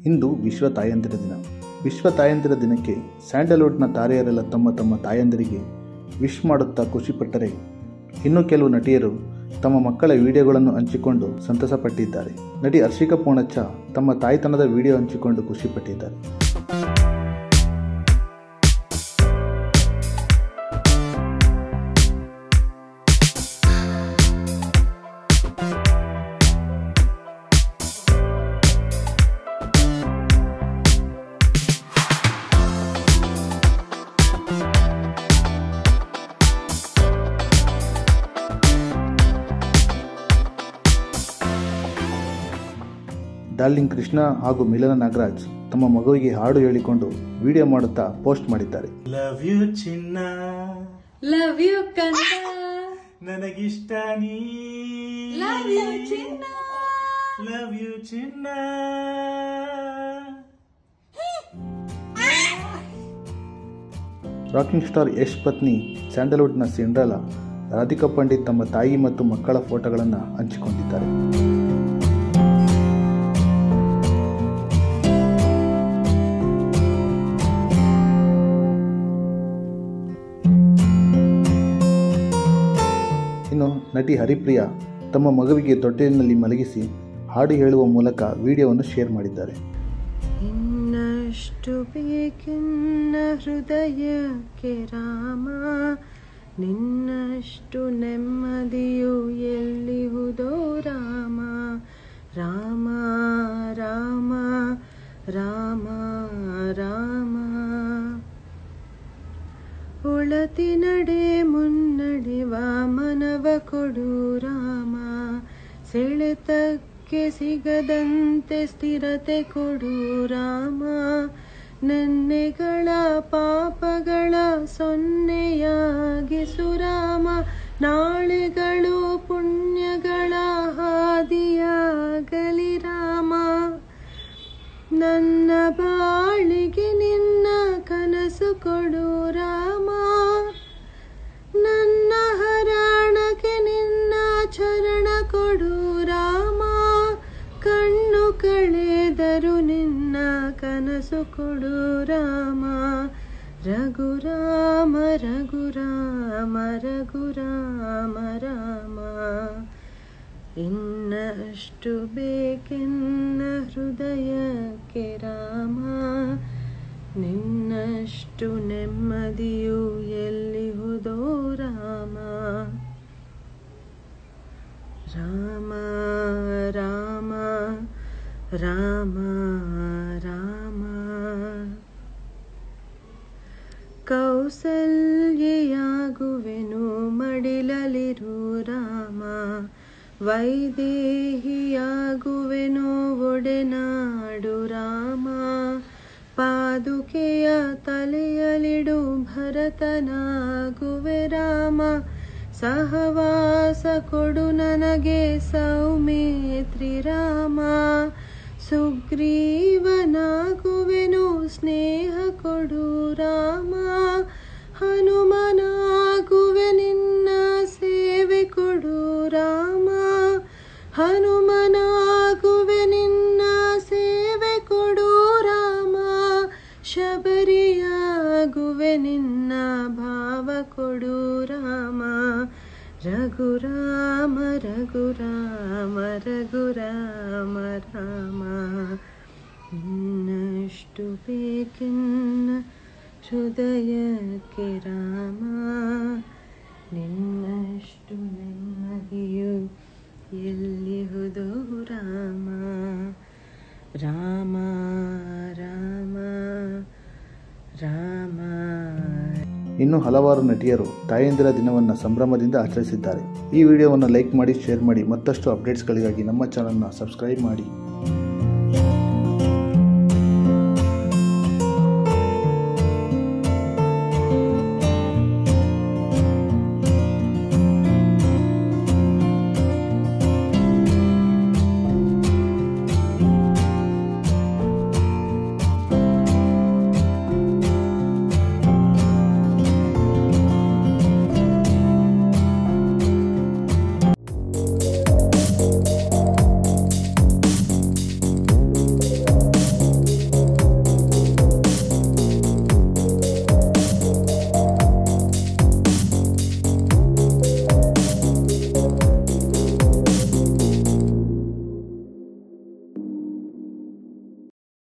ಇಂದು ವಿಶ್ವ ತಾಯಂದಿರ ದಿನ. ವಿಶ್ವ ತಾಯಂದಿರ ದಿನಕ್ಕೆ ಸ್ಯಾಂಡಲ್ವುಡ್ನ ತಾರೆಯರೆಲ್ಲ ತಮ್ಮ ತಮ್ಮ ತಾಯಂದಿರಿಗೆ ವಿಶ್ ಮಾಡುತ್ತಾ ಖುಷಿಪಟ್ಟರೆ, ಇನ್ನು ಕೆಲವು ನಟಿಯರು ತಮ್ಮ ಮಕ್ಕಳ ವಿಡಿಯೋಗಳನ್ನು ಹಂಚಿಕೊಂಡು ಸಂತಸಪಟ್ಟಿದ್ದಾರೆ. ನಟಿ ಹರ್ಷಿಕಾ ಪೂಣಚ್ಚ ತಮ್ಮ ತಾಯ್ತನದ ವಿಡಿಯೋ ಹಂಚಿಕೊಂಡು ಖುಷಿಪಟ್ಟಿದ್ದಾರೆ. ಡಾರ್ಲಿಂಗ್ ಕೃಷ್ಣ ಹಾಗೂ ಮಿಲನ ನಾಗರಾಜ್ ತಮ್ಮ ಮಗುವಿಗೆ ಹಾಡು ಹೇಳಿಕೊಂಡು ವಿಡಿಯೋ ಮಾಡುತ್ತಾ ಪೋಸ್ಟ್ ಮಾಡಿದ್ದಾರೆ. ಲವ್ ಯು ಚಿನ್ನ, ಲವ್ ಯು ಕಂದ, ನನಗಿಷ್ಟ ನೀ, ಲವ್ ಯು ಚಿನ್ನ, ಲವ್ ಯು ಚಿನ್ನ. ರಾಕಿಂಗ್ ಸ್ಟಾರ್ ಯಶ್ ಪತ್ನಿ ಸ್ಯಾಂಡಲ್ವುಡ್ನ ಸಿಂಡ್ರೆಲಾ ರಾಧಿಕಾ ಪಂಡಿತ್ ತಮ್ಮ ತಾಯಿ ಮತ್ತು ಮಕ್ಕಳ ಫೋಟೋಗಳನ್ನು ಹಂಚಿಕೊಂಡಿದ್ದಾರೆ. ಇನ್ನು ನಟಿ ಹರಿಪ್ರಿಯಾ ತಮ್ಮ ಮಗುವಿಗೆ ತೊಟ್ಟಿಲಿನಲ್ಲಿ ಮಲಗಿಸಿ ಹಾಡು ಹೇಳುವ ಮೂಲಕ ವಿಡಿಯೋವನ್ನು ಶೇರ್ ಮಾಡಿದ್ದಾರೆ. ಇನ್ನಷ್ಟು ಬೇಕೆನ್ನ ಹೃದಯಕ್ಕೆ ರಾಮ, ನಿನ್ನಷ್ಟು ನೆಮ್ಮದಿಯು ಎಲ್ಲಿಹುದೋ ರಾಮ. ರಾಮ ರಾಮ ರಾಮ ರಾಮ, ಉಳತಿ ನಡೆ ಮುನ್ನಡೆವ ಮನವ ಕೊಡು ರಾಮ, ಸೆಳೆತಕ್ಕೆ ಸಿಗದಂತೆ ಸ್ಥಿರತೆ ಕೊಡು ರಾಮ. ನೆನ್ನೆಗಳ ಪಾಪಗಳ ಸೊನ್ನೆಯಾಗಿಸು ರಾಮ, ನಾಳೆಗಳು ಪುಣ್ಯಗಳ ಹಾದಿಯಾಗಲಿ ರಾಮ. ನನ್ನ ಬಾಳಿಗೆ ನಿನ್ನ ಕನಸು ಕೊಡು ರಾಮ, ನನ್ನ ಹರಾಣಕ್ಕೆ ನಿನ್ನ ಚರಣ ಕೊಡು ರಾಮ. ಕಣ್ಣು ಕಳೆದರು ನಿನ್ನ ಕನಸು ಕೊಡು ರಾಮ. ರಘುರಾಮ ರಘುರಾಮ ರಘುರಾಮ ರಾಮ, ಇನ್ನಷ್ಟು ಬೇಕೆನ್ನ ಹೃದಯಕ್ಕೆ ರಾಮ, ನಿನ್ನಷ್ಟು ನೆಮ್ಮದಿಯು ಎಲ್ಲಿಹುದೋ ರಾಮ. ರಾಮ ರಾಮ ರಾಮ ರಾಮ, ಕೌಸಲ್ಯೆಯಾಗುವೆನು ಮಡಿಲಲಿರು ರಾಮ, ವೈದೇಹಿಯಾಗುವೆನು ಒಡೆನಾಡು ರಾಮ. ಪಾದುಕೆಯ ತಲೆಯಲಿಡು ಭರತನಾಗುವೆ ರಾಮ, ಸಹವಾಸ ಕೊಡು ನನಗೆ ಸೌಮಿತ್ರಿ ರಾಮ. ಸುಗ್ರೀವನಾಗುವೆನು ಸ್ನೇಹ ಕೊಡು ರಾಮ, ಹನುಮನಾಗುವೆ ನಿನ್ನ ಸೇವೆ ಕೊಡು ರಾಮ. ಹನುಮನಾಗುವೆ ನಿನ್ನ ಸೇವೆ ಕೊಡು ರಾಮ, ಶಬರಿಯಾಗುವೆ ನಿನ್ನ ಭಾವ ಕೊಡು ರಾಮ. ರಘುರಾಮ ರಘುರಾಮ ರಘುರಾಮ ರಾಮ, ಇನ್ನಷ್ಟು ಬೇಕೆನ್ನ ಹೃದಯಕ್ಕೆ ರಾಮ, ನಿನ್ನಷ್ಟು ನೆಮ್ಮದಿಯು ಎಲ್ಲಿಹುದೋ ರಾಮ. ರಾಮ ರಾಮ ರಾಮ. ಇನ್ನು ಹಲವಾರು ನಟಿಯರು ತಾಯಂದಿರ ದಿನವನ್ನು ಸಂಭ್ರಮದಿಂದ ಆಚರಿಸಿದ್ದಾರೆ. ಈ ವಿಡಿಯೋವನ್ನು ಲೈಕ್ ಮಾಡಿ, ಶೇರ್ ಮಾಡಿ. ಮತ್ತಷ್ಟು ಅಪ್ಡೇಟ್ಸ್ಗಳಿಗಾಗಿ ನಮ್ಮ ಚಾನಲ್ನ ಸಬ್ಸ್ಕ್ರೈಬ್ ಮಾಡಿ.